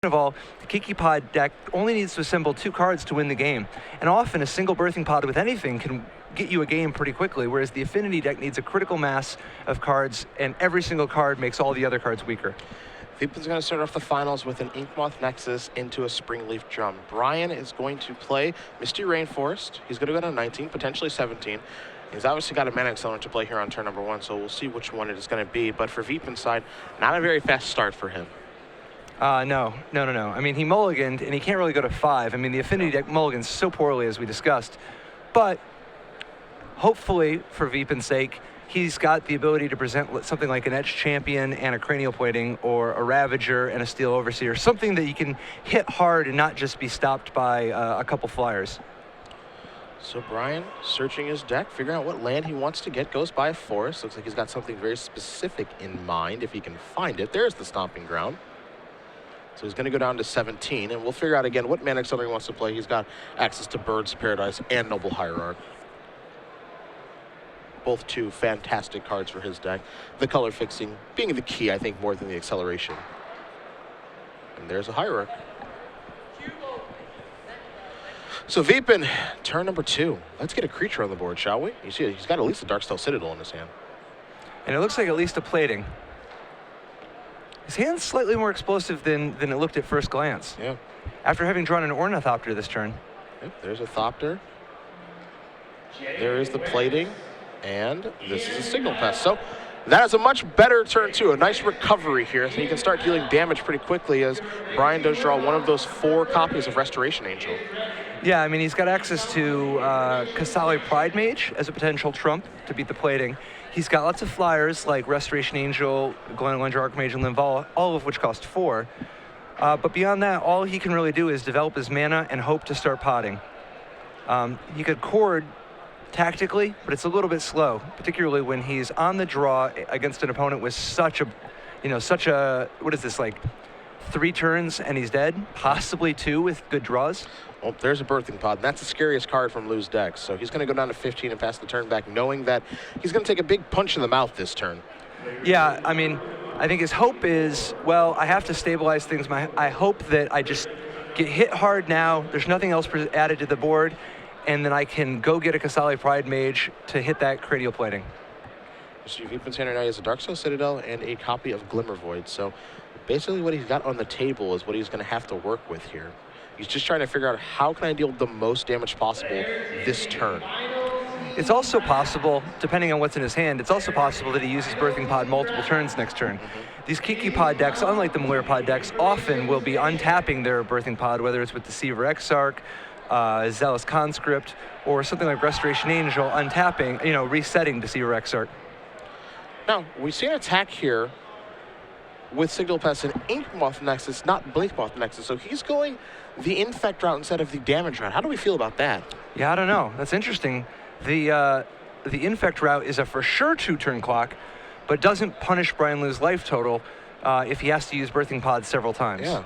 of all, the Kiki Pod deck only needs to assemble 2 cards to win the game, and often a single birthing pod with anything can get you a game pretty quickly, whereas the Affinity deck needs a critical mass of cards, and every single card makes all the other cards weaker. Vipin's going to start off the finals with an Inkmoth Nexus into a Springleaf Drum. Brian is going to play Misty Rainforest. He's going to go down 19, potentially 17. He's obviously got a Mana Accelerant to play here on turn number 1, so we'll see which one it is going to be. But for Vipin's side, not a very fast start for him. No. I mean, he mulliganed, and he can't really go to 5. I mean, the Affinity deck mulligans so poorly, as we discussed. But hopefully, for Vipin's sake, he's got the ability to present something like an Etched Champion and a Cranial Plating, or a Ravager and a Steel Overseer, something that you can hit hard and not just be stopped by a couple flyers. So Brian, searching his deck, figuring out what land he wants to get, goes by a forest. Looks like he's got something very specific in mind, if he can find it. There's the Stomping Ground. So he's going to go down to 17, and we'll figure out again what Mana Accelerant he wants to play. He's got access to Birds of Paradise and Noble Hierarch. Both 2 fantastic cards for his deck. The color fixing being the key, I think, more than the acceleration. And there's a Hierarch. So Vipin, turn number 2. Let's get a creature on the board, shall we? You see, he's got at least a Darksteel Citadel in his hand. And it looks like at least a Plating. His hand's slightly more explosive than it looked at first glance. Yeah. After having drawn an Ornithopter this turn. Yep, there's a Thopter. There is the Plating. And this is a Signal Pest. So that is a much better turn 2. A nice recovery here. So you can start dealing damage pretty quickly as Brian does draw one of those 4 copies of Restoration Angel. Yeah, I mean, he's got access to Kasali Pridemage as a potential trump to beat the Plating. He's got lots of flyers like Restoration Angel, Glenelendra Archmage, and Linvala, all of which cost 4. But beyond that, all he can really do is develop his mana and hope to start potting. He could Chord tactically, but it's a little bit slow, particularly when he's on the draw against an opponent with such a, what is this, like 3 turns and he's dead? Possibly 2 with good draws? Well, there's a Birthing Pod, and that's the scariest card from Lou's deck. So he's going to go down to 15 and pass the turn back, knowing that he's going to take a big punch in the mouth this turn. Yeah, I mean, I think his hope is, well, I have to stabilize things. I hope that I just get hit hard now. There's nothing else added to the board, and then I can go get a Kasali Pridemage to hit that Cranial Plating. So Vipin's hand right now is a Darksteel Citadel and a copy of Glimmervoid. So basically what he's got on the table is what he's going to have to work with here. He's just trying to figure out how can I deal the most damage possible this turn. It's also possible, depending on what's in his hand, it's also possible that he uses Birthing Pod multiple turns next turn. These Kiki Pod decks, unlike the Malheur Pod decks, often will be untapping their Birthing Pod, whether it's with Deceiver Exarch, Zealous Conscript, or something like Restoration Angel, untapping, resetting Deceiver Exarch. Now, we see an attack here with Signal Pest and Inkmoth Nexus, not Blinkmoth Nexus. So he's going the Infect route instead of the damage route. How do we feel about that? Yeah, I don't know. That's interesting. The Infect route is a for sure 2-turn clock, but doesn't punish Brian Lou's life total if he has to use Birthing Pod several times. Yeah.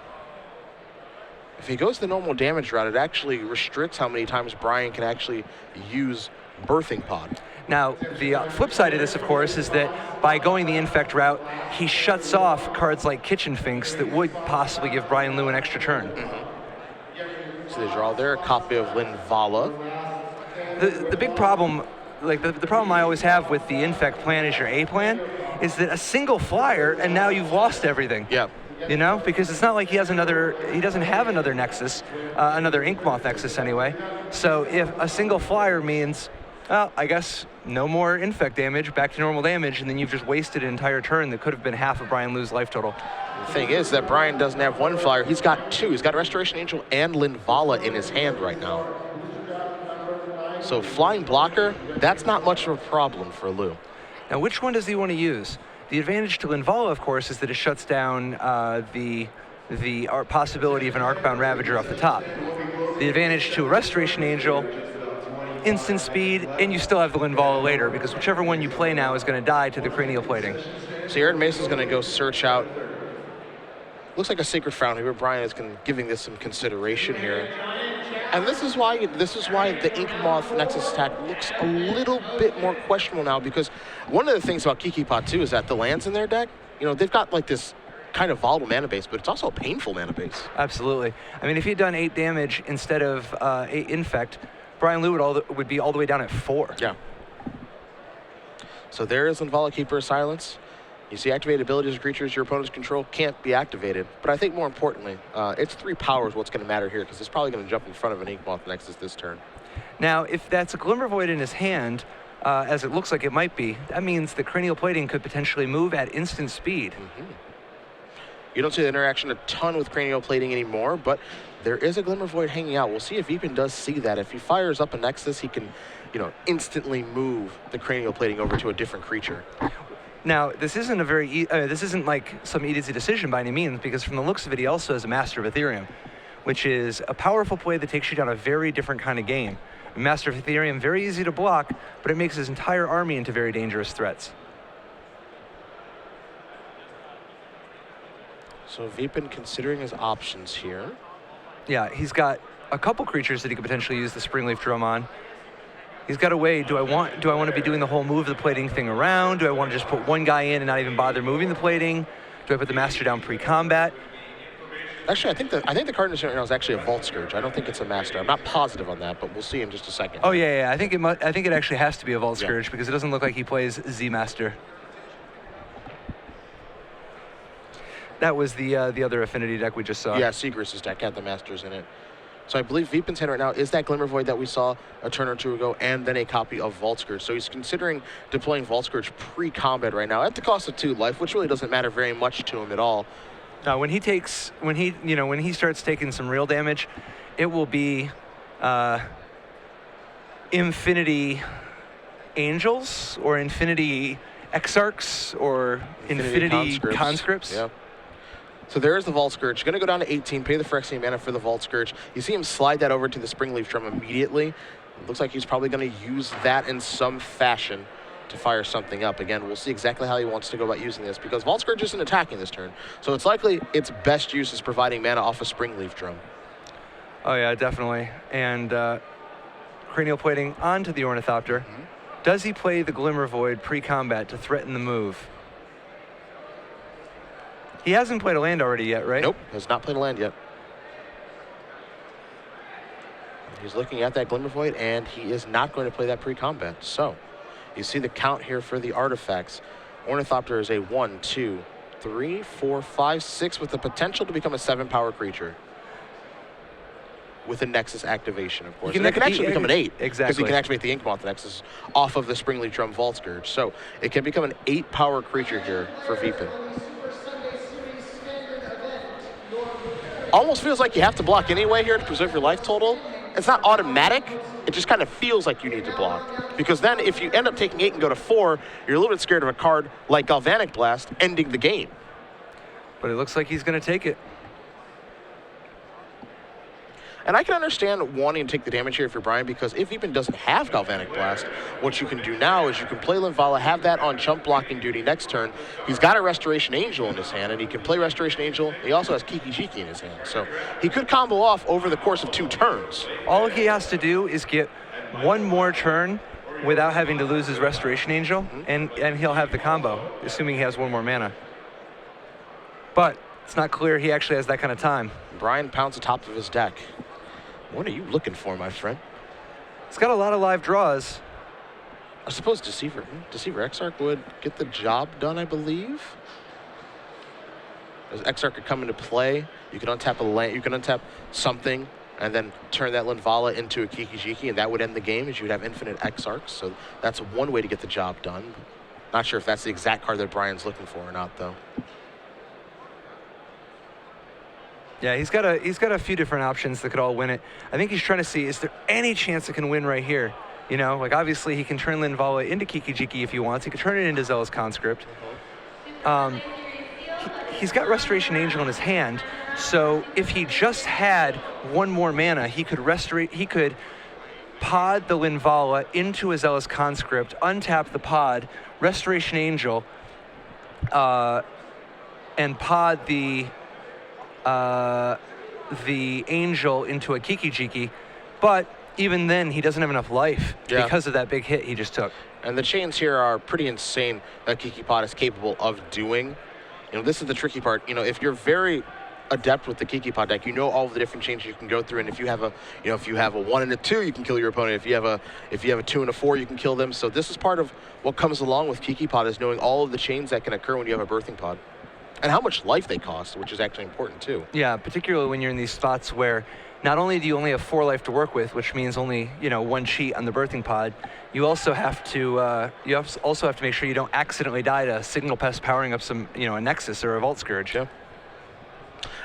If he goes the normal damage route, it actually restricts how many times Brian can actually use Birthing Pod. Now, the flip side of this, of course, is that by going the Infect route, he shuts off cards like Kitchen Finks that would possibly give Brian Lou an extra turn. So they draw there a copy of Linvala. The big problem, like the problem I always have with the Infect plan as your A plan, is that a single flyer and now you've lost everything. Yeah. Because it's not like he doesn't have another Nexus, another Inkmoth Nexus anyway. So if a single flyer means, well, I guess no more Infect damage, back to normal damage, and then you've just wasted an entire turn that could have been half of Brian Lou's life total. The thing is that Brian doesn't have 1 flyer, he's got 2. He's got Restoration Angel and Linvala in his hand right now. So Flying Blocker, that's not much of a problem for Lou. Now, which one does he want to use? The advantage to Linvala, of course, is that it shuts down the possibility of an Arcbound Ravager off the top. The advantage to a Restoration Angel, instant speed, and you still have the Linvala later, because whichever one you play now is going to die to the Cranial Plating. So Aaron Mason's going to go search out, looks like a Sacred Foundry, where Brian is giving this some consideration here. And this is why the Inkmoth Nexus attack looks a little bit more questionable now, because one of the things about Kiki Pot too is that the lands in their deck, they've got like this kind of volatile mana base, but it's also a painful mana base. Absolutely. I mean, if he'd done 8 damage instead of 8 infect, Brian Liu would be all the way down at 4. Yeah. So there is Linvala, Keeper of Silence. You see activated abilities of creatures your opponents control can't be activated. But I think more importantly, it's 3 powers what's going to matter here, because it's probably going to jump in front of an Inkmoth Nexus this turn. Now, if that's a Glimmer Void in his hand, as it looks like it might be, that means the Cranial Plating could potentially move at instant speed. Mm-hmm. You don't see the interaction a ton with Cranial Plating anymore, but there is a Glimmer Void hanging out. We'll see if Vipin does see that. If he fires up a Nexus, he can, instantly move the Cranial Plating over to a different creature. Now, this isn't this isn't like some easy decision by any means, because from the looks of it, he also has a Master of Ethereum, which is a powerful play that takes you down a very different kind of game. Master of Ethereum, very easy to block, but it makes his entire army into very dangerous threats. So Vipin considering his options here. Yeah, he's got a couple creatures that he could potentially use the Springleaf Drum on. He's got to weigh, do I want to be doing the whole move the plating thing around? Do I want to just put one guy in and not even bother moving the plating? Do I put the Master down pre-combat? Actually, I think the card in right now is actually a Vault Scourge. I don't think it's a Master. I'm not positive on that, but we'll see in just a second. Oh yeah. I think it actually has to be a Vault Scourge, because it doesn't look like he plays Z Master. That was the other Affinity deck we just saw. Yeah, Seagriss's deck had the Masters in it. So I believe Vipin's hand right now is that Glimmer Void that we saw a turn or two ago, and then a copy of Vault Scourge. So he's considering deploying Vault Scourge pre-combat right now at the cost of 2 life, which really doesn't matter very much to him at all. Now, when he starts taking some real damage, it will be Infinity Angels or Infinity Exarchs or Infinity Conscripts. Yeah. So there's the Vault Scourge. Going to go down to 18, pay the Phyrexian mana for the Vault Scourge. You see him slide that over to the Springleaf Drum immediately. It looks like he's probably going to use that in some fashion to fire something up. Again, we'll see exactly how he wants to go about using this, because Vault Scourge isn't attacking this turn. So it's likely its best use is providing mana off a Springleaf Drum. Oh yeah, definitely. And Cranial Plating onto the Ornithopter. Mm-hmm. Does he play the Glimmer Void pre-combat to threaten the move? He hasn't played a land already yet, right? Nope, has not played a land yet. He's looking at that Glimmer Void, and he is not going to play that pre-combat. So you see the count here for the artifacts. Ornithopter is a 1, 2, 3, 4, 5, 6 with the potential to become a 7-power creature. With a Nexus activation, of course. And it can actually become an 8. Exactly. Because you can activate the Inkmoth Nexus off of the Springleaf Drum Vault Scourge. So it can become an 8-power creature here for Vipin. Almost feels like you have to block anyway here to preserve your life total. It's not automatic. It just kind of feels like you need to block. Because then if you end up taking 8 and go to 4, you're a little bit scared of a card like Galvanic Blast ending the game. But it looks like he's going to take it. And I can understand wanting to take the damage here for Brian, because if Vipin doesn't have Galvanic Blast, what you can do now is you can play Linvala, have that on chump blocking duty next turn. He's got a Restoration Angel in his hand, and he can play Restoration Angel. He also has Kiki-Jiki in his hand. So he could combo off over the course of 2 turns. All he has to do is get one more turn without having to lose his Restoration Angel, and he'll have the combo, assuming he has 1 more mana. But it's not clear he actually has that kind of time. Brian pounds the top of his deck. What are you looking for, my friend? It's got a lot of live draws. I suppose Deceiver Exarch would get the job done, I believe. As Exarch could come into play, you can untap a land, you can untap something, and then turn that Linvala into a Kiki-Jiki, and that would end the game, as you would have infinite Exarchs. So that's one way to get the job done. Not sure if that's the exact card that Brian's looking for or not, though. Yeah, he's got a few different options that could all win it. I think he's trying to see, is there any chance it can win right here? You know, like obviously he can turn Linvala into Kiki-Jiki if he wants. He could turn it into Zealous Conscript. He's got Restoration Angel in his hand, so if he just had 1 more mana, he could pod the Linvala into a Zealous Conscript, untap the pod, Restoration Angel, and pod the Angel into a Kiki-Jiki, but even then he doesn't have enough life because of that big hit he just took. And the chains here are pretty insane that Kiki Pod is capable of doing this is the tricky part. If you're very adept with the Kiki Pot deck, you know all of the different changes you can go through, and if you have a 1 and a 2, you can kill your opponent. If you have a 2 and a 4, you can kill them. So this is part of what comes along with Kiki Pot, is knowing all of the chains that can occur when you have a birthing pod, and how much life they cost, which is actually important too. Yeah, particularly when you're in these spots where not only do you only have 4 life to work with, which means only 1 cheat on the birthing pod, you also have to make sure you don't accidentally die to Signal Pest powering up some a Nexus or a Vault Scourge. Yeah.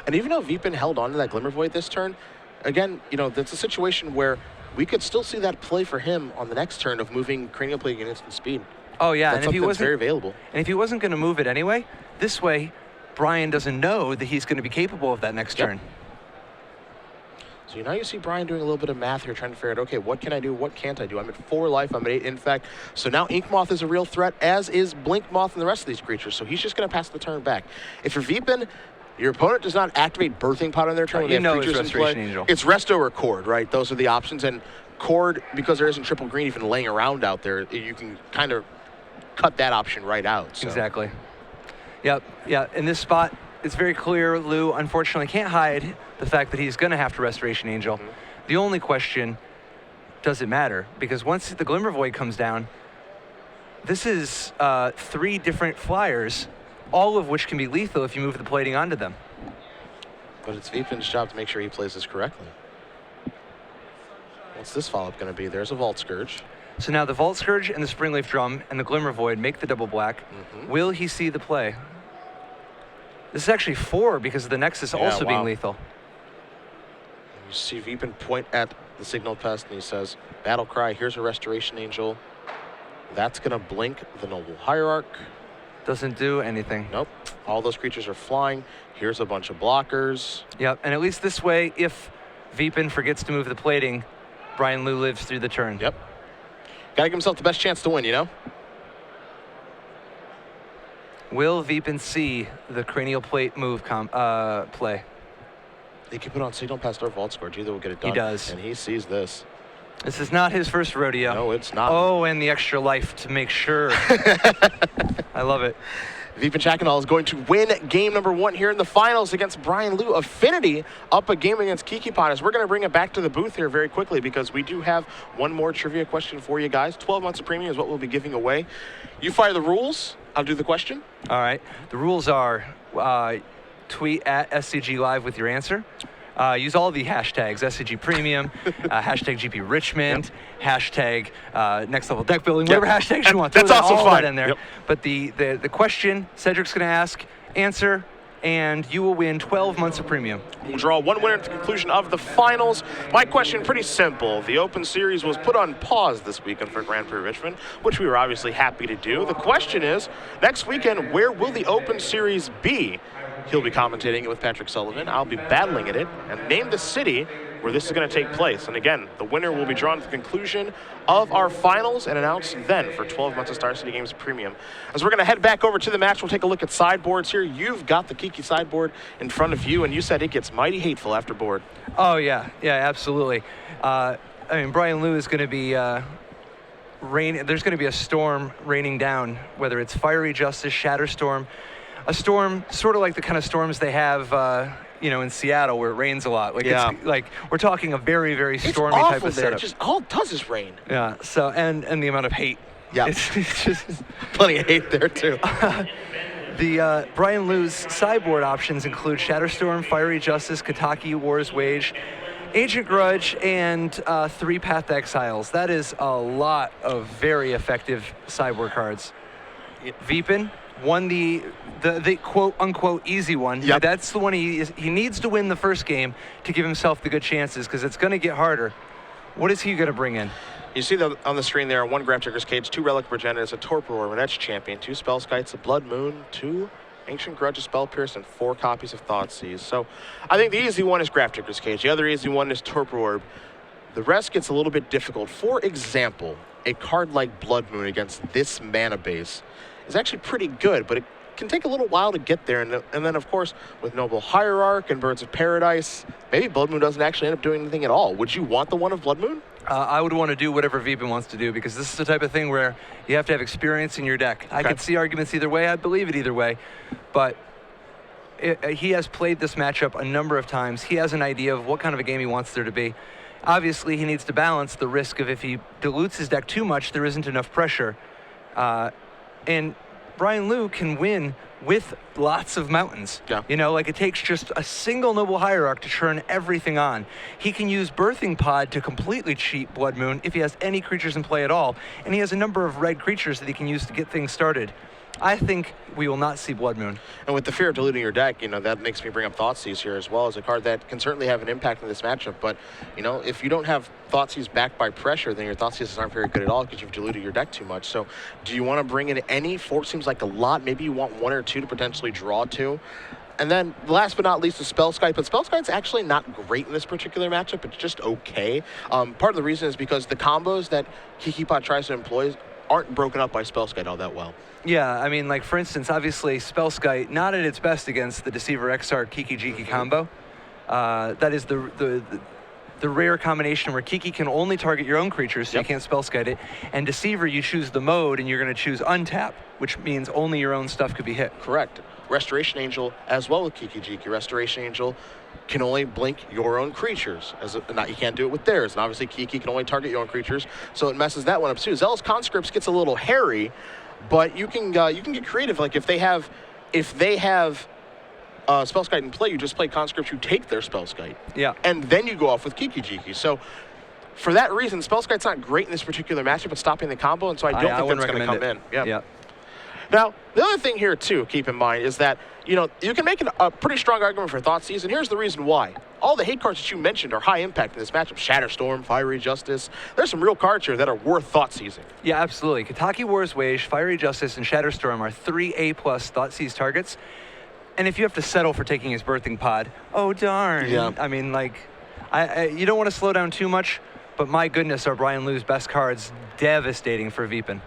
And even though Vipin held on to that Glimmer Void this turn, again, that's a situation where we could still see that play for him on the next turn of moving Cranial Plague at instant speed. Oh yeah, that's something that's very available. And if he wasn't going to move it anyway, this way, Brian doesn't know that he's going to be capable of that next turn. So now you see Brian doing a little bit of math here, trying to figure out, okay, what can I do, what can't I do? I'm at 4 life, I'm at 8 infect. So now Ink Moth is a real threat, as is Blink Moth and the rest of these creatures. So he's just going to pass the turn back. If you're Vipin, your opponent does not activate Birthing Pod on their turn. It's Restoration Angel. It's Resto or Cord, right? Those are the options. And Cord, because there isn't triple green even laying around out there, you can kind of cut that option right out. So. Exactly. Yep. Yeah. In this spot, it's very clear Lou unfortunately can't hide the fact that he's going to have to Restoration Angel. Mm-hmm. The only question, does it matter? Because once the Glimmer Void comes down, this is 3 different flyers, all of which can be lethal if you move the plating onto them. But it's Vipin's job to make sure he plays this correctly. What's this follow-up going to be? There's a Vault Scourge. So now the Vault Scourge and the Springleaf Drum and the Glimmer Void make the double black. Mm-hmm. Will he see the play? This is actually 4 because of the Nexus also being lethal. You see Vipin point at the Signal Pest and he says, Battle Cry, here's a Restoration Angel. That's going to blink the Noble Hierarch. Doesn't do anything. Nope. All those creatures are flying. Here's a bunch of blockers. Yep, and at least this way, if Vipin forgets to move the plating, Brian Liu lives through the turn. Yep. Got to give himself the best chance to win, Will Vipin see the Cranial Plate move play? He can put on Signal Pest or Vault Scourge. Either will get it done. He does. And he sees this. This is not his first rodeo. No, it's not. Oh, and the extra life to make sure. I love it. Vipin Chackonal is going to win game number 1 here in the finals against Brian Liu. Affinity up a game against Kiki Pot. We're going to bring it back to the booth here very quickly because we do have one more trivia question for you guys. 12 months of premium is what we'll be giving away. You fire the rules. I'll do the question. All right. The rules are tweet at SCG Live with your answer. Use all the hashtags, SCG Premium, hashtag GP Richmond, hashtag Next Level Deck Building, whatever hashtags you want. That's also all fun. That in there. Yep. But the question, Cedric's going to ask, answer, and you will win 12 months of premium. We'll draw one winner at the conclusion of the finals. My question, pretty simple. The Open Series was put on pause this weekend for Grand Prix Richmond, which we were obviously happy to do. The question is, next weekend, where will the Open Series be? He'll be commentating it with Patrick Sullivan. I'll be battling at it, and name the city where this is going to take place. And again, the winner will be drawn at the conclusion of our finals and announced then for 12 months of Star City Games Premium. As we're going to head back over to the match, we'll take a look at sideboards here. You've got the Kiki sideboard in front of you, and you said it gets mighty hateful after board. Oh, yeah. Yeah, absolutely. Brian Liu is going to be there's going to be a storm raining down, whether it's Fiery Justice, Shatterstorm, a storm sort of like the kind of storms they have in Seattle where it rains a lot. It's like we're talking a very, very stormy type of setup. Just all it does is rain. Yeah. So and the amount of hate. Yeah. It's just plenty of hate there too. The Brian Liu's sideboard options include Shatterstorm, Fiery Justice, Kataki, War's Wage, Ancient Grudge, and 3 Path Exiles. That is a lot of very effective sideboard cards. Vipin won the quote unquote easy one. Yep. That's the one he needs to win the first game to give himself the good chances because it's going to get harder. What is he going to bring in? You see on the screen there, 1 Grafdigger's Cage, 2 Relic Progenitors, a Torpor Orb, an Etch Champion, 2 Spellskites, a Blood Moon, 2 Ancient Grudge, a Spell Pierce, and 4 copies of Thoughtseize. So I think the easy one is Grafdigger's Cage. The other easy one is Torpor Orb. The rest gets a little bit difficult. For example, a card like Blood Moon against this mana base is actually pretty good, but it can take a little while to get there. And then, of course, with Noble Hierarch and Birds of Paradise, maybe Blood Moon doesn't actually end up doing anything at all. Would you want the one of Blood Moon? I would want to do whatever Vipin wants to do because this is the type of thing where you have to have experience in your deck. I could see arguments either way. I believe it either way. But he has played this matchup a number of times. He has an idea of what kind of a game he wants there to be. Obviously, he needs to balance the risk of if he dilutes his deck too much, there isn't enough pressure. And Brian Liu can win with lots of mountains. Yeah. You know, like it takes just a single Noble Hierarch to turn everything on. He can use Birthing Pod to completely cheat Blood Moon if he has any creatures in play at all. And he has a number of red creatures that he can use to get things started. I think we will not see Blood Moon. And with the fear of diluting your deck, that makes me bring up Thoughtseize here as well as a card that can certainly have an impact in this matchup. But, if you don't have Thoughtseize backed by pressure, then your Thoughtseizes aren't very good at all because you've diluted your deck too much. So do you want to bring in any? 4 seems like a lot. Maybe you want 1 or 2 to potentially draw 2. And then last but not least is Spellskite. But Spellskite's actually not great in this particular matchup. It's just okay. Part of the reason is because the combos that Kikipot tries to employ aren't broken up by Spellskite all that well. Yeah, I mean, like, for instance, obviously, Spellskite, not at its best against the Deceiver Exarch Kiki-Jiki combo. That is the rare combination where Kiki can only target your own creatures, so you can't Spellskite it. And Deceiver, you choose the mode, and you're going to choose Untap, which means only your own stuff could be hit. Correct. Restoration Angel, as well with Kiki-Jiki. Restoration Angel can only blink your own creatures. You can't do it with theirs. And obviously, Kiki can only target your own creatures, so it messes that one up too. Zealous Conscripts gets a little hairy, but you can get creative. Like if they have Spellskite in play, you just play Conscripts, you take their Spellskite. Yeah. And then you go off with Kiki-Jiki. So for that reason, Spellskite's not great in this particular matchup at stopping the combo, and so I don't think that's going to come in. Yeah. Now, the other thing here, too, keep in mind, is that, you can make a pretty strong argument for Thoughtseize, and here's the reason why. All the hate cards that you mentioned are high impact in this matchup. Shatterstorm, Fiery Justice. There's some real cards here that are worth Thoughtseizing. Yeah, absolutely. Kataki War's Wage, Fiery Justice, and Shatterstorm are 3 A+ Thoughtseize targets. And if you have to settle for taking his Birthing Pod, oh, darn. Yeah. I mean, like, you don't want to slow down too much, but my goodness, are Brian Liu's best cards devastating for Vipin.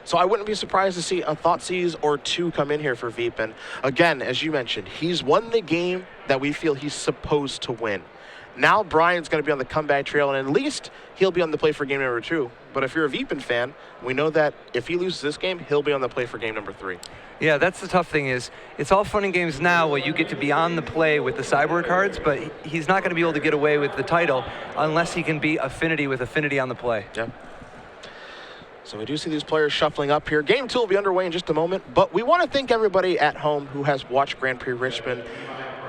So I wouldn't be surprised to see a Thoughtseize or 2 come in here for Vipin. Again, as you mentioned, he's won the game that we feel he's supposed to win. Now Brian's going to be on the comeback trail, and at least he'll be on the play for game number 2. But if you're a Vipin fan, we know that if he loses this game, he'll be on the play for game number 3. Yeah, that's the tough thing is, it's all fun and games now where you get to be on the play with the sideboard cards, but he's not going to be able to get away with the title unless he can beat Affinity with Affinity on the play. Yeah. So we do see these players shuffling up here. Game 2 will be underway in just a moment, but we want to thank everybody at home who has watched Grand Prix Richmond.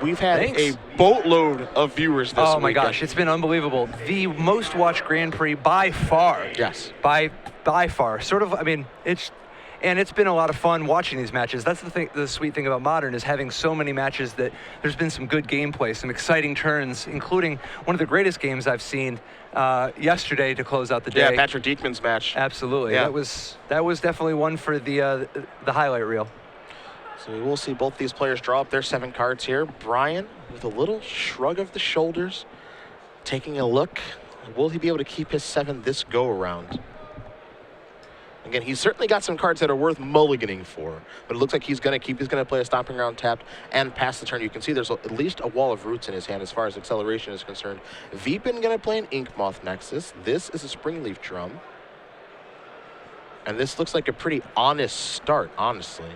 We've had a boatload of viewers this weekend. Oh my gosh, it's been unbelievable. The most watched Grand Prix by far. Yes. By far. Sort of, I mean, it's been a lot of fun watching these matches. That's the sweet thing about Modern is having so many matches that there's been some good gameplay, some exciting turns, including one of the greatest games I've seen yesterday to close out the day. Yeah, Patrick Diekman's match. Absolutely. Yeah. That was definitely one for the highlight reel. So we will see both these players draw up their 7 cards here. Brian, with a little shrug of the shoulders, taking a look. Will he be able to keep his 7 this go-around? Again, he's certainly got some cards that are worth mulliganing for, but it looks like he's going to play a Stomping Ground tapped and pass the turn. You can see there's at least a Wall of Roots in his hand as far as acceleration is concerned. Vipin going to play an Inkmoth Nexus. This is a Springleaf Drum. And this looks like a pretty honest start, honestly.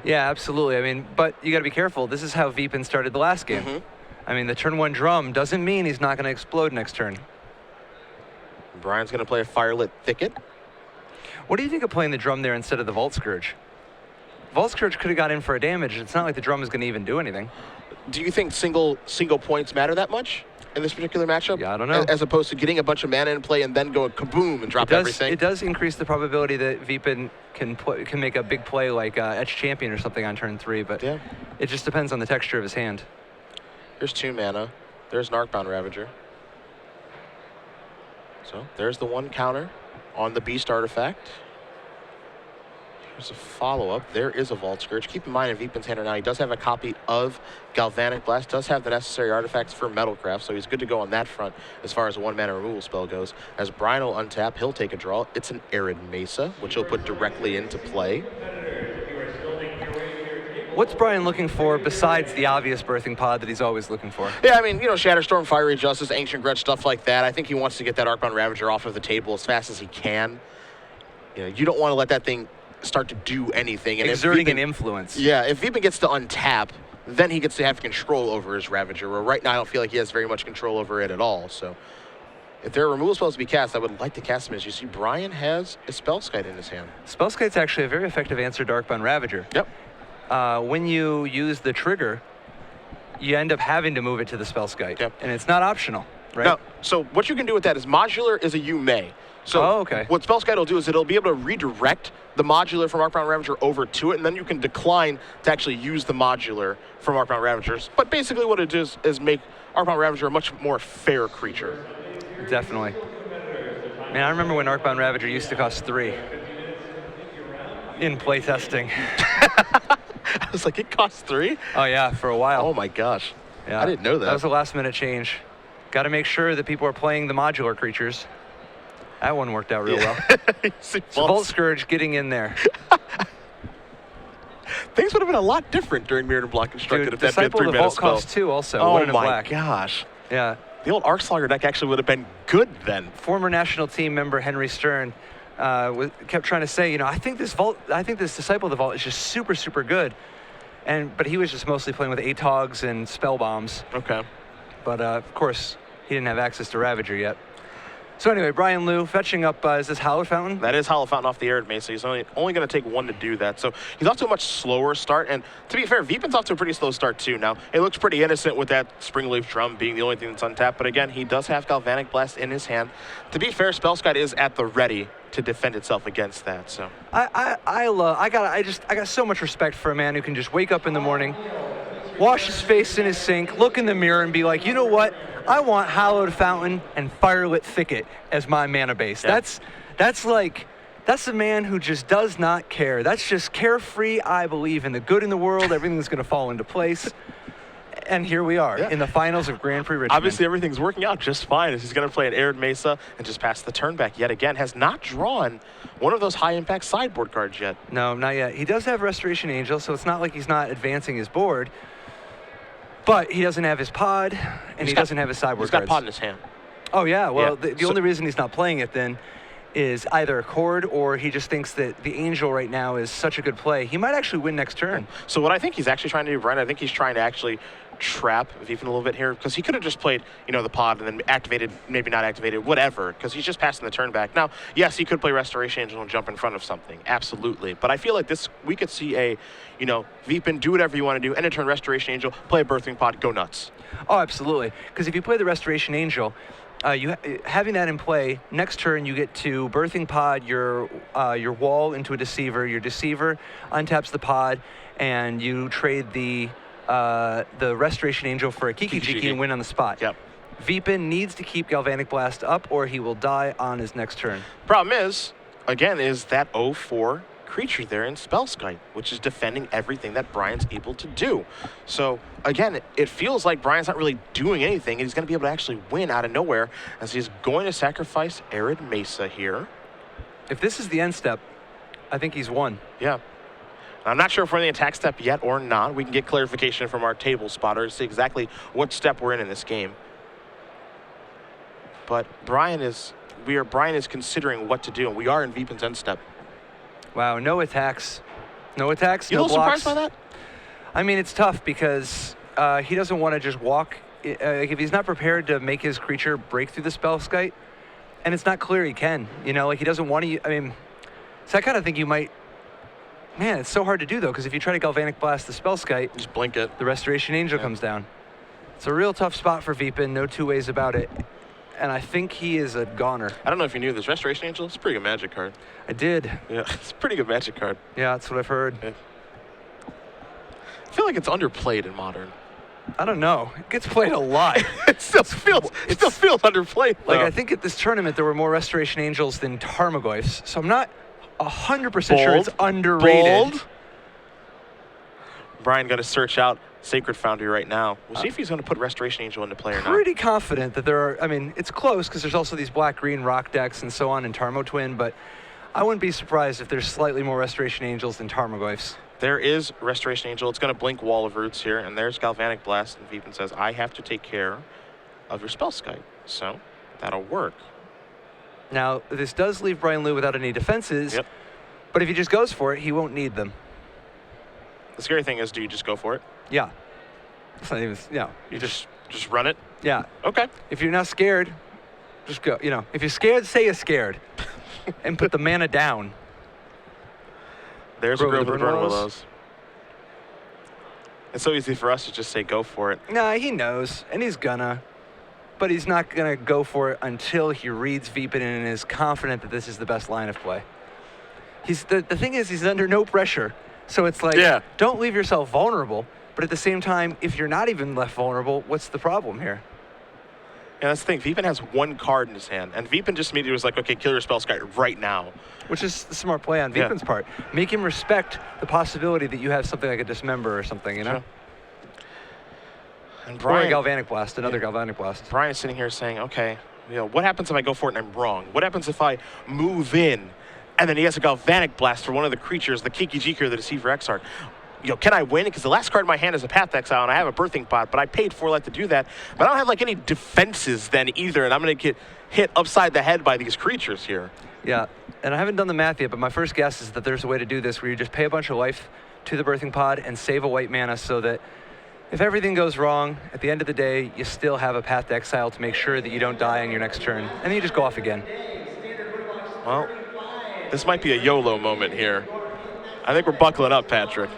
Yeah, absolutely. I mean, but you got to be careful. This is how Vipin started the last game. Mm-hmm. I mean, the turn 1 drum doesn't mean he's not going to explode next turn. Brian's going to play a Firelit Thicket. What do you think of playing the drum there instead of the Vault Scourge? Vault Scourge could have got in for a damage. It's not like the drum is going to even do anything. Do you think single points matter that much in this particular matchup? Yeah, I don't know. As opposed to getting a bunch of mana in play and then going kaboom and drop everything? It does increase the probability that Vipin can make a big play like Etch Champion or something on turn 3, but yeah. It just depends on the texture of his hand. Here's 2 mana. There's an Arcbound Ravager. So there's the 1 counter on the Beast artifact. Here's a follow-up. There is a Vault Scourge. Keep in mind, in Vipin's hand right now, he does have a copy of Galvanic Blast, does have the necessary artifacts for Metalcraft, so he's good to go on that front as far as a 1-mana removal spell goes. As Brian will untap, he'll take a draw. It's an Arid Mesa, which he'll put directly into play. What's Brian looking for besides the obvious Birthing Pod that he's always looking for? Yeah, I mean, Shatterstorm, Fiery Justice, Ancient Grudge, stuff like that. I think he wants to get that Arcbound Ravager off of the table as fast as he can. You don't want to let that thing start to do anything. And exerting an influence. Yeah, if Vipin gets to untap, then he gets to have control over his Ravager, where right now I don't feel like he has very much control over it at all. So if there are removal spells to be cast, I would like to cast them. As you see, Brian has a Spellskite in his hand. Spellskite's actually a very effective answer to Darkbound Ravager. Yep. When you use the trigger, you end up having to move it to the Spellskite. Yep. And it's not optional, right? Now, so what you can do with that is modular is a you may. So okay. What Spellskite will do is it'll be able to redirect the modular from Darkbound Ravager over to it, and then you can decline to actually use the modular from Darkbound Ravagers. But basically what it does is make Darkbound Ravager a much more fair creature. Definitely. Man, I remember when Darkbound Ravager used to cost 3 in playtesting. I was like, it costs 3? Oh yeah, for a while. Oh my gosh. Yeah. I didn't know that. That was a last minute change. Got to make sure that people are playing the modular creatures. That one worked out real well. So Vault Scourge getting in there. Things would have been a lot different during Mirrored and Block Constructed if that had been Disciple 3 the mana Vault spell. cost 2 also. Oh Wooden and my black. gosh. Yeah. The old Arcslogger deck actually would have been good then. Former national team member Henry Stern kept trying to say, you know, I think this Disciple of the Vault is just super, super good. But he was just mostly playing with ATOGs and Spell Bombs. Okay. But of course, he didn't have access to Ravager yet. So anyway, Brian Liu fetching up, is this Hallowed Fountain? That is Hallowed Fountain off the Arid Mesa. He's only going to take 1 to do that. So he's off to a much slower start. And to be fair, Vipin's off to a pretty slow start too. Now, it looks pretty innocent with that Springleaf Drum being the only thing that's untapped. But again, he does have Galvanic Blast in his hand. To be fair, Spellskite is at the ready to defend itself against that. So I got so much respect for a man who can just wake up in the morning, wash his face in his sink, look in the mirror and be like, you know what? I want Hallowed Fountain and Firelit Thicket as my mana base. Yeah. That's a man who just does not care. That's just carefree. I believe in the good in the world. Everything's going to fall into place. And here we are in the finals of Grand Prix Richmond. Obviously, everything's working out just fine as he's going to play an Arid Mesa and just pass the turn back yet again. Has not drawn one of those high-impact sideboard cards yet. No, not yet. He does have Restoration Angel, so it's not like he's not advancing his board. But he doesn't have his pod, and he doesn't have his sideboard cards. He's got pod in his hand. Oh, yeah. Well, the only reason he's not playing it then is either a Chord or he just thinks that the Angel right now is such a good play. He might actually win next turn. So what I think he's actually trying to do, Brian, I think he's trying to actually trap Vipin a little bit here, because he could have just played, you know, the pod and then activated, maybe not activated, whatever, because he's just passing the turn back. Now, yes, he could play Restoration Angel and jump in front of something, absolutely. But I feel like we could see a, you know, Vipin, do whatever you want to do, end of turn Restoration Angel, play a Birthing Pod, go nuts. Oh, absolutely. Because if you play the Restoration Angel, having that in play, next turn you get to Birthing Pod your wall into a Deceiver. Your Deceiver untaps the pod, and you trade the Restoration Angel for a Kiki-Jiki and win on the spot. Yep. Vipin needs to keep Galvanic Blast up, or he will die on his next turn. Problem is, again, is that 0-4 creature there in Spellskite, which is defending everything that Brian's able to do. So, again, it feels like Brian's not really doing anything, and he's going to be able to actually win out of nowhere, as he's going to sacrifice Arid Mesa here. If this is the end step, I think he's won. Yeah. I'm not sure if we're in the attack step yet or not. We can get clarification from our table spotter to see exactly what step we're in this game. But Brian is considering what to do, and we are in Vipin's end step. Wow, no attacks. No attacks, You no a little blocks. surprised by that? I mean, it's tough because he doesn't want to just walk. Like if he's not prepared to make his creature break through the Spellskite, and it's not clear he can, you know, like he doesn't want to. I mean, so I kind of think you might. Man, it's so hard to do though, because if you try to Galvanic Blast the Spellskite, Just blink it. the Restoration Angel comes down. It's a real tough spot for Vipin, no two ways about it. And I think he is a goner. I don't know if you knew this. Restoration Angel, it's a pretty good Magic card. I did. Yeah, it's a pretty good Magic card. Yeah, that's what I've heard. Yeah. I feel like it's underplayed in Modern. I don't know. It gets played a lot. It still feels underplayed, though. Like, I think at this tournament there were more Restoration Angels than Tarmogoyfs, so I'm not 100% sure it's underrated. Bold. Brian going to search out Sacred Foundry right now. We'll see if he's going to put Restoration Angel into play or not. Pretty confident that there are, I mean, it's close because there's also these black-green rock decks and so on in Tarmo Twin, but I wouldn't be surprised if there's slightly more Restoration Angels than Tarmogoyfs. There is Restoration Angel. It's going to blink Wall of Roots here, and there's Galvanic Blast, and Vipin says, I have to take care of your Spellskite. So that'll work. Now, this does leave Brian Liu without any defenses, but if he just goes for it, he won't need them. The scary thing is, do you just go for it? Yeah. It's not even, you just run it. yeah. Okay. If you're not scared, just go. If you're scared, say you're scared, and put the mana down. There's a grove of the burn willows. It's so easy for us to just say go for it. Nah, he knows, and he's gonna. But he's not gonna go for it until he reads Vipin and is confident that this is the best line of play. The thing is, he's under no pressure. So it's like, don't leave yourself vulnerable. But at the same time, if you're not even left vulnerable, what's the problem here? Yeah, that's the thing. Vipin has one card in his hand, and Vipin just immediately was like, okay, kill your spell Sky right now. Which is the smart play on Vipin's part. Make him respect the possibility that you have something like a Dismember or something, you know? Sure. And Brian, or a Galvanic Blast, another Galvanic Blast. Brian's sitting here saying, okay, what happens if I go for it and I'm wrong? What happens if I move in and then he has a Galvanic Blast for one of the creatures, the Kiki-Jiki or the Deceiver Exarch? Can I win? Because the last card in my hand is a Path Exile, and I have a Birthing Pod, but I paid 4 life to do that. But I don't have like any defenses then either, and I'm going to get hit upside the head by these creatures here. Yeah, and I haven't done the math yet, but my first guess is that there's a way to do this where you just pay a bunch of life to the Birthing Pod and save a white mana so that if everything goes wrong, at the end of the day, you still have a Path to Exile to make sure that you don't die on your next turn, and then you just go off again. Well, this might be a YOLO moment here. I think we're buckling up, Patrick.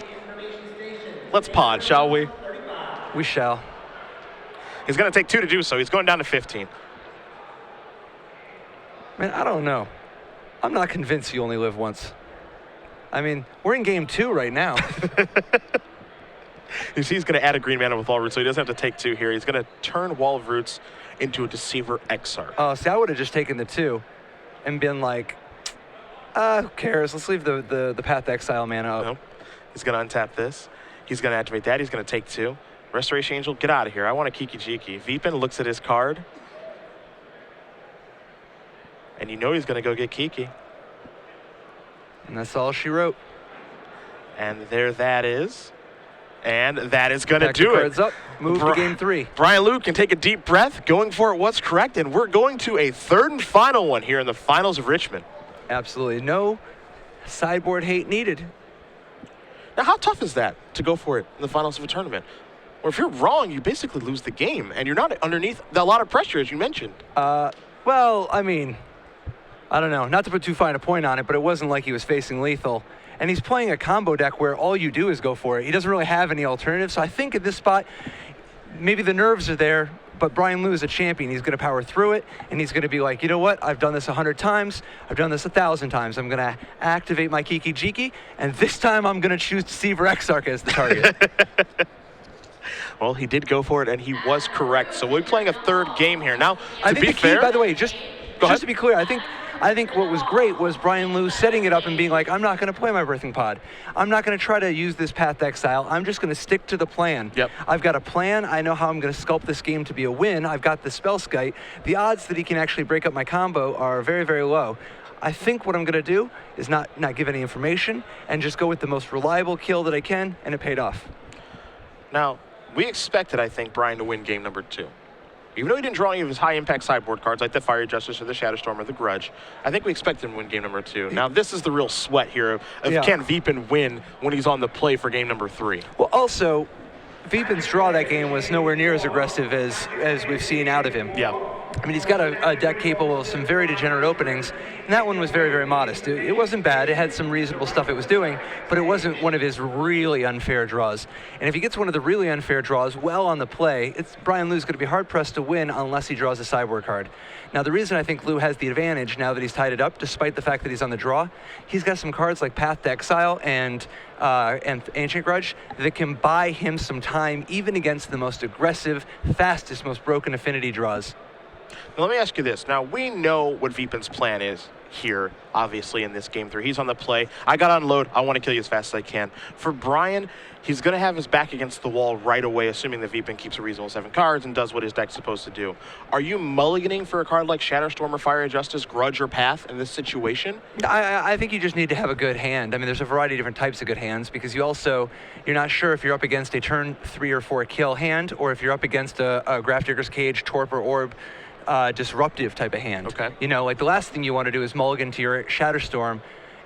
Let's pod, shall we? We shall. He's going to take 2 to do so. He's going down to 15. Man, I don't know. I'm not convinced you only live once. I mean, we're in game 2 right now. You see he's going to add a green mana with Wall of Roots, so he doesn't have to take 2 here. He's going to turn Wall of Roots into a Deceiver Exarch. Oh, see, I would have just taken the 2 and been like, who cares? Let's leave the Path to Exile mana up. No. He's going to untap this. He's going to activate that. He's going to take 2. Restoration Angel, get out of here. I want a Kiki-Jiki. Vipin looks at his card. And you know he's going to go get Kiki. And that's all she wrote. And there that is. And that is going to do it. Cards up. Move to game 3. Brian Luke can take a deep breath. Going for it was correct. And we're going to a third and final one here in the finals of Richmond. Absolutely. No sideboard hate needed. Now, how tough is that to go for it in the finals of a tournament? Or if you're wrong, you basically lose the game, and you're not underneath a lot of pressure, as you mentioned. Well, I mean, I don't know. Not to put too fine a point on it, but it wasn't like he was facing lethal. And he's playing a combo deck where all you do is go for it. He doesn't really have any alternatives. So I think at this spot, maybe the nerves are there, but Brian Liu is a champion. He's going to power through it, and he's going to be like, you know what? I've done this 100 times. I've done this 1,000 times. I'm going to activate my Kiki-Jiki, and this time I'm going to choose Deceiver Exarch as the target. Well, he did go for it, and he was correct. So we're playing a third game here. Now, I think the key, by the way, just to be clear, I think what was great was Brian Liu setting it up and being like, I'm not going to play my Birthing Pod. I'm not going to try to use this Path to Exile. I'm just going to stick to the plan. Yep. I've got a plan. I know how I'm going to sculpt this game to be a win. I've got the Spell Skite. The odds that he can actually break up my combo are very, very low. I think what I'm going to do is not give any information and just go with the most reliable kill that I can, and it paid off. Now, we expected, I think, Brian to win game number 2. Even though he didn't draw any of his high-impact sideboard cards like the Fire Justice or the Shadowstorm or the Grudge, I think we expected him to win game number 2. Now, this is the real sweat here of can Vipin win when he's on the play for game number 3. Well, also, Vipin's draw that game was nowhere near as aggressive as we've seen out of him. Yeah. I mean, he's got a deck capable of some very degenerate openings, and that one was very, very modest. It wasn't bad. It had some reasonable stuff it was doing, but it wasn't one of his really unfair draws. And if he gets one of the really unfair draws well on the play, Brian Liu's going to be hard-pressed to win unless he draws a sideboard card. Now, the reason I think Liu has the advantage now that he's tied it up, despite the fact that he's on the draw, he's got some cards like Path to Exile and Ancient Grudge that can buy him some time, even against the most aggressive, fastest, most broken affinity draws. Now, let me ask you this. Now, we know what Vipin's plan is here, obviously, in this game 3. He's on the play. I got to unload. I want to kill you as fast as I can. For Brian, he's going to have his back against the wall right away, assuming that Vipin keeps a reasonable 7 cards and does what his deck's supposed to do. Are you mulliganing for a card like Shadowstorm or Fire Justice, Grudge, or Path in this situation? I think you just need to have a good hand. I mean, there's a variety of different types of good hands, because you're not sure if you're up against a turn 3 or 4 kill hand, or if you're up against a Grafdigger's Cage, Torpor Orb, disruptive type of hand. Okay. You know, like the last thing you want to do is mulligan to your Shadowstorm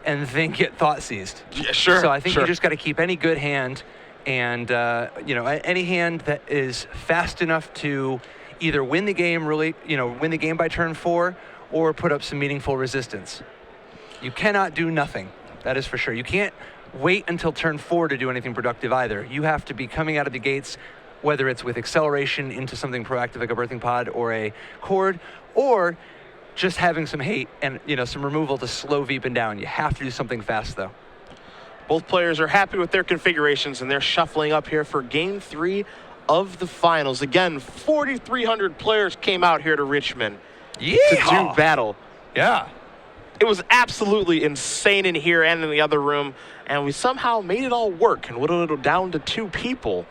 and then get thought seized. Yeah, sure. So I think you just got to keep any good hand And, any hand that is fast enough to either win the game win the game by turn 4 or put up some meaningful resistance. You cannot do nothing. That is for sure. You can't wait until turn 4 to do anything productive either. You have to be coming out of the gates, whether it's with acceleration into something proactive like a birthing pod or a cord, or just having some hate and some removal to slow Vipin down. You have to do something fast though. Both players are happy with their configurations, and they're shuffling up here for Game 3 of the finals. Again, 4,300 players came out here to Richmond to do battle. Yeah. It was absolutely insane in here and in the other room, and we somehow made it all work and whittled it down to 2 people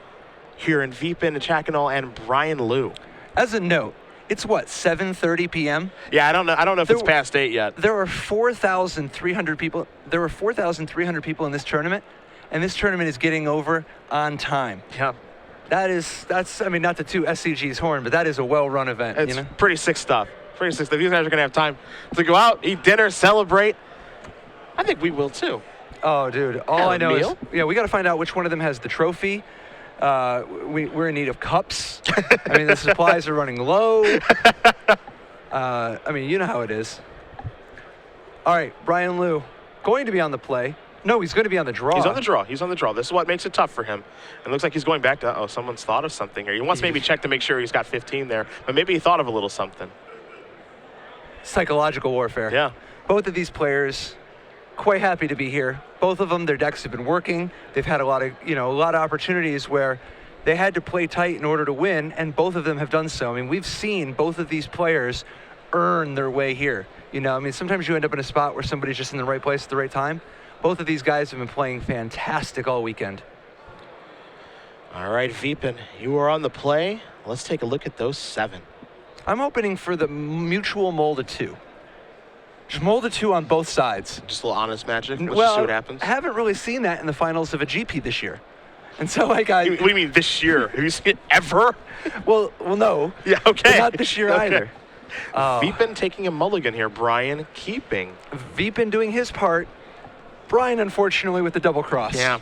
here in Vipin and Chackonal and Brian Liu. As a note, it's what, 7:30 p.m.? Yeah, I don't know if it's past 8 yet. There are 4,300 people. There were 4,300 people in this tournament, and this tournament is getting over on time. Yeah. That's not to toot SCG's horn, but that is a well-run event. It's pretty sick stuff. Pretty sick stuff. These guys are gonna have time to go out, eat dinner, celebrate. I think we will too. Oh, dude. All I know is, we got to find out which one of them has the trophy. We're in need of cups. The supplies are running low. You know how it is. All right, Brian Liu, going to be on the play. No, he's going to be on the draw. He's on the draw. This is what makes it tough for him. It looks like he's going back to, someone's thought of something here. He wants maybe check to make sure he's got 15 there, but maybe he thought of a little something. Psychological warfare. Yeah. Both of these players quite happy to be here. Both of them, their decks have been working. They've had a lot of opportunities where they had to play tight in order to win, and both of them have done so. We've seen both of these players earn their way here. Sometimes you end up in a spot where somebody's just in the right place at the right time. Both of these guys have been playing fantastic all weekend. All right, Vipin, you are on the play. Let's take a look at those 7. I'm opening for the mutual mold of 2. Just mold of 2 on both sides. Just a little honest magic. Let's just see what happens. I haven't really seen that in the finals of a GP this year. And so what do you mean this year? Have you seen it ever? Well, no. Yeah, okay. Not this year either. Vipin taking a mulligan here. Brian keeping. Vipin doing his part. Brian, unfortunately, with the double cross. Yeah.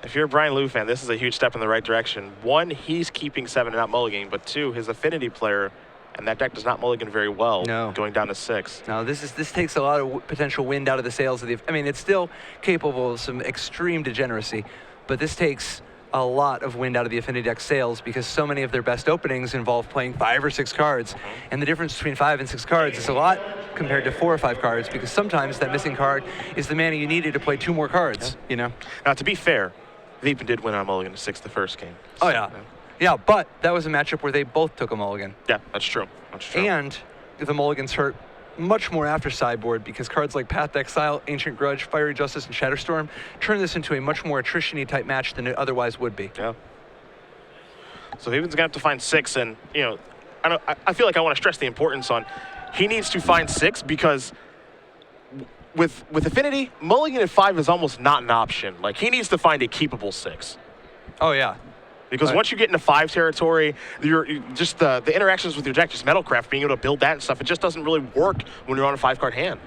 If you're a Brian Liu fan, this is a huge step in the right direction. 1, he's keeping 7 and not mulliganing, but 2, his affinity player, and that deck does not mulligan very well. No. Going down to 6. No, this takes a lot of potential wind out of the sails of the. It's still capable of some extreme degeneracy, but this takes a lot of wind out of the affinity deck sails because so many of their best openings involve playing 5 or 6 cards, and the difference between 5 and 6 cards is a lot compared to 4 or 5 cards because sometimes that missing card is the mana you needed to play 2 more cards. Now, to be fair, Vipin did win on mulligan to 6 the first game. So, yeah, but that was a matchup where they both took a mulligan. Yeah, that's true. And the mulligans hurt much more after sideboard because cards like Path to Exile, Ancient Grudge, Fiery Justice, and Shatterstorm turn this into a much more attrition-y type match than it otherwise would be. Yeah. So Vipin's gonna have to find 6, and I feel like I want to stress the importance on he needs to find 6 because with affinity, mulligan at 5 is almost not an option. Like he needs to find a keepable 6. Oh yeah. Because once you get into 5 territory, you're just the interactions with your deck, just Metalcraft, being able to build that and stuff, it just doesn't really work when you're on a 5-card hand.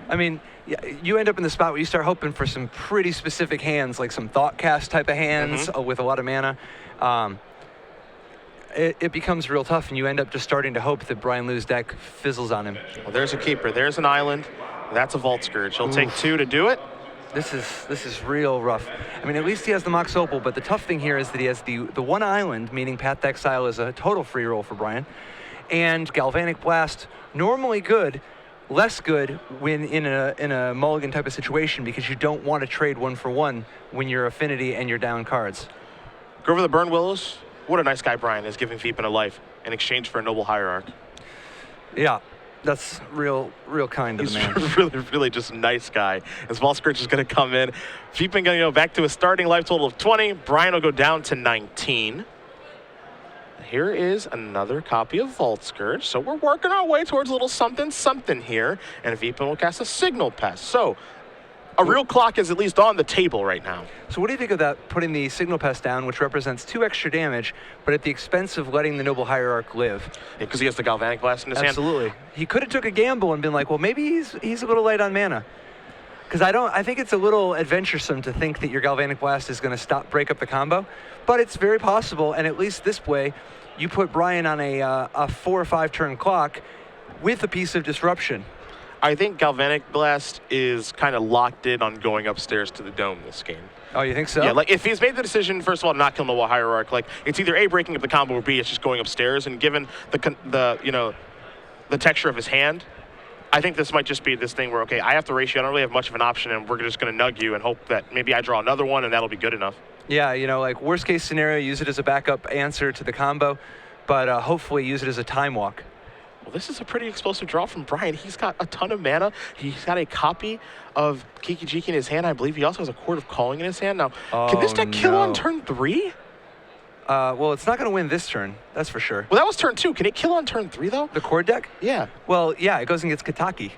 You end up in the spot where you start hoping for some pretty specific hands, like some Thoughtcast type of hands with a lot of mana. It becomes real tough, and you end up just starting to hope that Brian Liu's deck fizzles on him. Well, there's a keeper. There's an island. That's a Vault Scourge. He'll take 2 to do it. This is real rough. At least he has the Mox Opal, but the tough thing here is that he has the 1 island, meaning Path to Exile is a total free roll for Brian. And Galvanic Blast, normally good, less good when in a mulligan type of situation because you don't want to trade 1 for 1 when you're affinity and you're down cards. Go over the Burn Willows. What a nice guy Brian is, giving Vipin a life in exchange for a Noble Hierarch. Yeah. That's real kind of the man. He's really just a nice guy. As Vault Scourge is going to come in. Vipin going to go back to a starting life total of 20. Brian will go down to 19. Here is another copy of Vault Scourge. So we're working our way towards a little something here. And Vipin will cast a Signal Pest. So a real clock is at least on the table right now. So what do you think of that, putting the Signal Pest down, which represents 2 extra damage, but at the expense of letting the Noble Hierarch live? Because he has the Galvanic Blast in his hand. Absolutely. He could have took a gamble and been like, well, maybe he's a little light on mana. because I think it's a little adventuresome to think that your Galvanic Blast is going to break up the combo, but it's very possible. And at least this way, you put Brian on a 4 or 5 turn clock with a piece of disruption. I think Galvanic Blast is kind of locked in on going upstairs to the dome this game. Oh, you think so? Yeah, like if he's made the decision, first of all, not killing the wall hierarch, like it's either A, breaking up the combo, or B, it's just going upstairs. And given the texture of his hand, I think this might just be this thing where, okay, I have to ratio, I don't really have much of an option, and we're just going to nug you and hope that maybe I draw another one and that'll be good enough. Yeah, like worst case scenario, use it as a backup answer to the combo, but hopefully use it as a time walk. Well, this is a pretty explosive draw from Brian. He's got a ton of mana. He's got a copy of Kiki-Jiki in his hand. I believe he also has a Chord of Calling in his hand. Now, can this deck kill on turn 3? Well, it's not going to win this turn, that's for sure. Well, that was turn 2. Can it kill on turn 3, though? The Chord deck? Yeah. Well, yeah, it goes and gets Kataki.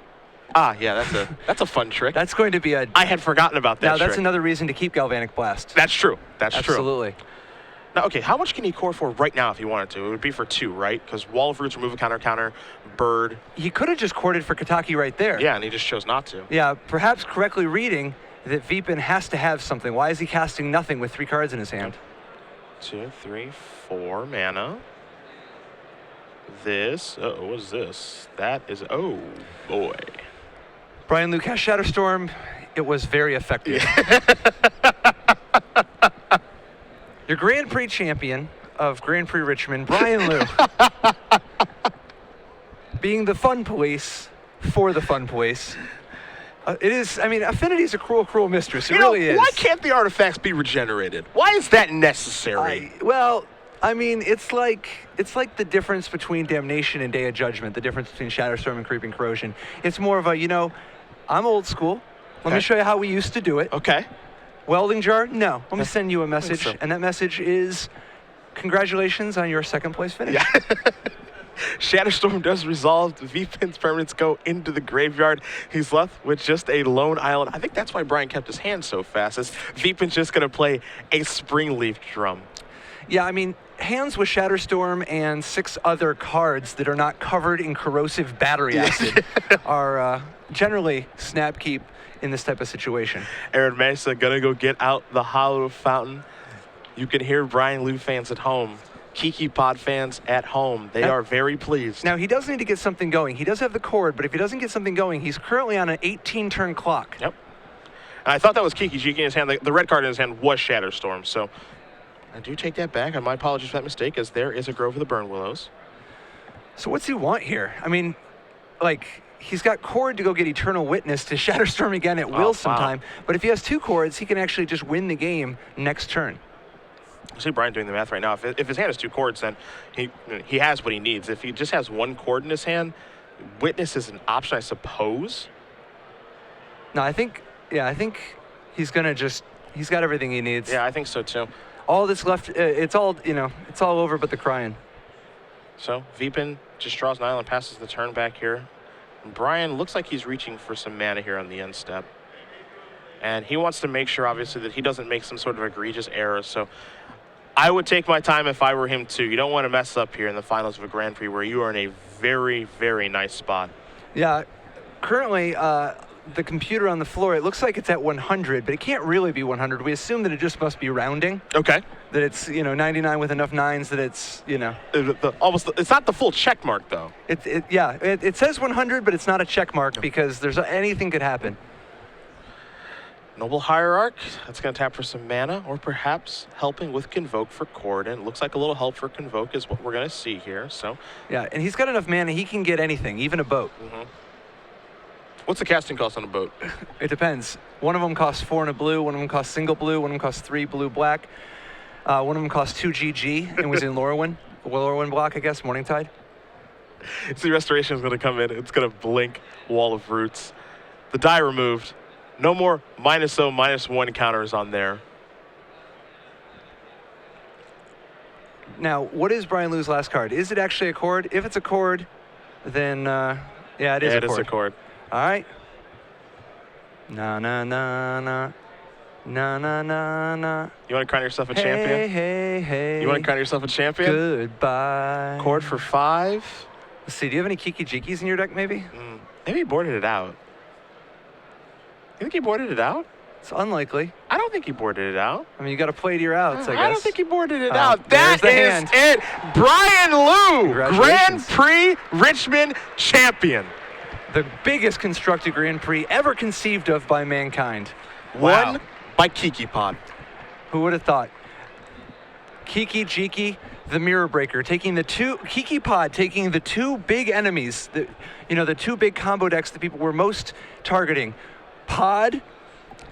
Ah, yeah, that's a fun trick. That's going to be a... I had forgotten about that Now, that's trick. another reason to keep Galvanic Blast. That's true. That's true. Absolutely. Now, okay, how much can he core for right now if he wanted to? It would be for 2, right? Because Wall of Roots, remove a counter, bird. He could have just corded for Kataki right there. Yeah, and he just chose not to. Yeah, perhaps correctly reading that Vipin has to have something. Why is he casting nothing with 3 cards in his hand? 2, 3, 4 mana. This, what is this? That is, oh boy. Brian Liu cast Shatterstorm. It was very effective. Your Grand Prix champion of Grand Prix Richmond, Brian Liu. Being the fun police for the fun police. It is, I mean, Affinity is a cruel, cruel mistress. It really is. Why can't the artifacts be regenerated? Why is that necessary? I mean, it's like the difference between Damnation and Day of Judgment, the difference between Shatterstorm and Creeping Corrosion. It's more of a, I'm old school. Let me show you how we used to do it. Okay. Welding jar? No. Let me send you a message, and that message is congratulations on your 2nd place finish. Yeah. Shatterstorm does resolve. Vipin's permanents go into the graveyard. He's left with just a lone island. I think that's why Brian kept his hand so fast, as Vipin's just going to play a Springleaf Drum. Yeah, I mean, hands with Shatterstorm and 6 other cards that are not covered in corrosive battery acid are generally snap keep in this type of situation. Aaron Mesa gonna go get out the Hollow Fountain. You can hear Brian Liu fans at home, Kiki Pod fans at home. They are very pleased. Now, he does need to get something going. He does have the Chord, but if he doesn't get something going, he's currently on an 18-turn clock. Yep. And I thought that was Kiki-Jiki in his hand. The red card in his hand was Shatterstorm, so I do take that back, and my apologies for that mistake, as there is a Grove of the Burn Willows. So what's he want here? I mean, he's got Chord to go get Eternal Witness to Shatterstorm again at will sometime, but if he has 2 Chords, he can actually just win the game next turn. I see Brian doing the math right now. If his hand has 2 Chords, then he has what he needs. If he just has 1 Chord in his hand, Witness is an option, I suppose. No, I think he's gonna he's got everything he needs. Yeah, I think so too. All that's left, it's all over but the crying. So Vipin just draws an island, passes the turn back here. Brian looks like he's reaching for some mana here on the end step. And he wants to make sure, obviously, that he doesn't make some sort of egregious error. So I would take my time if I were him, too. You don't want to mess up here in the finals of a Grand Prix where you are in a very, very nice spot. Yeah, currently, the computer on the floor, it looks like it's at 100, but it can't really be 100. We assume that it just must be rounding. Okay. That it's, 99 with enough 9s that it's, It's not the full check mark, though. It says 100, but it's not a check mark because anything could happen. Noble Hierarch, that's going to tap for some mana, or perhaps helping with Convoke for Chord. And it looks like a little help for Convoke is what we're going to see here. So. Yeah, and he's got enough mana, he can get anything, even a boat. Mm-hmm. What's the casting cost on a boat? It depends. One of them costs 4 and a blue, one of them costs single blue, one of them costs 3 blue black. One of them costs 2 GG and was in Lorwyn block, I guess, Morningtide. See, Restoration is going to come in. It's going to blink Wall of Roots. The die removed. No more -0, -1 counters on there. Now, what is Brian Liu's last card? Is it actually a Chord? If it's a Chord, then, it is a Chord. It is a Chord. All right. Na na na na. Na na na na. You want to crown yourself a champion? Hey. You want to crown yourself a champion? Goodbye. Chord for 5. Let's see, do you have any Kiki-Jikis in your deck, maybe? Maybe he boarded it out. You think he boarded it out? It's unlikely. I don't think he boarded it out. I mean, you got to play to your outs, I guess. I don't think he boarded it Oh, out. there's That the is hand. it. Brian Liu, Grand Congratulations. Prix Richmond champion. The biggest constructed Grand Prix ever conceived of by mankind. Won Wow. by Kiki Pod. Who would have thought? Kiki Jiki, the Mirror Breaker, Kiki Pod taking the two big enemies, the two big combo decks that people were most targeting, Pod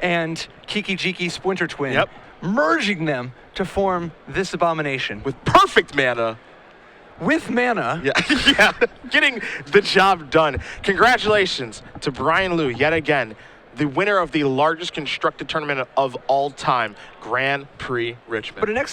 and Kiki Jiki Splinter Twin, Yep. merging them to form this abomination. With perfect mana. With mana. Yeah, yeah, getting the job done. Congratulations to Brian Liu, yet again, the winner of the largest constructed tournament of all time, Grand Prix Richmond. But an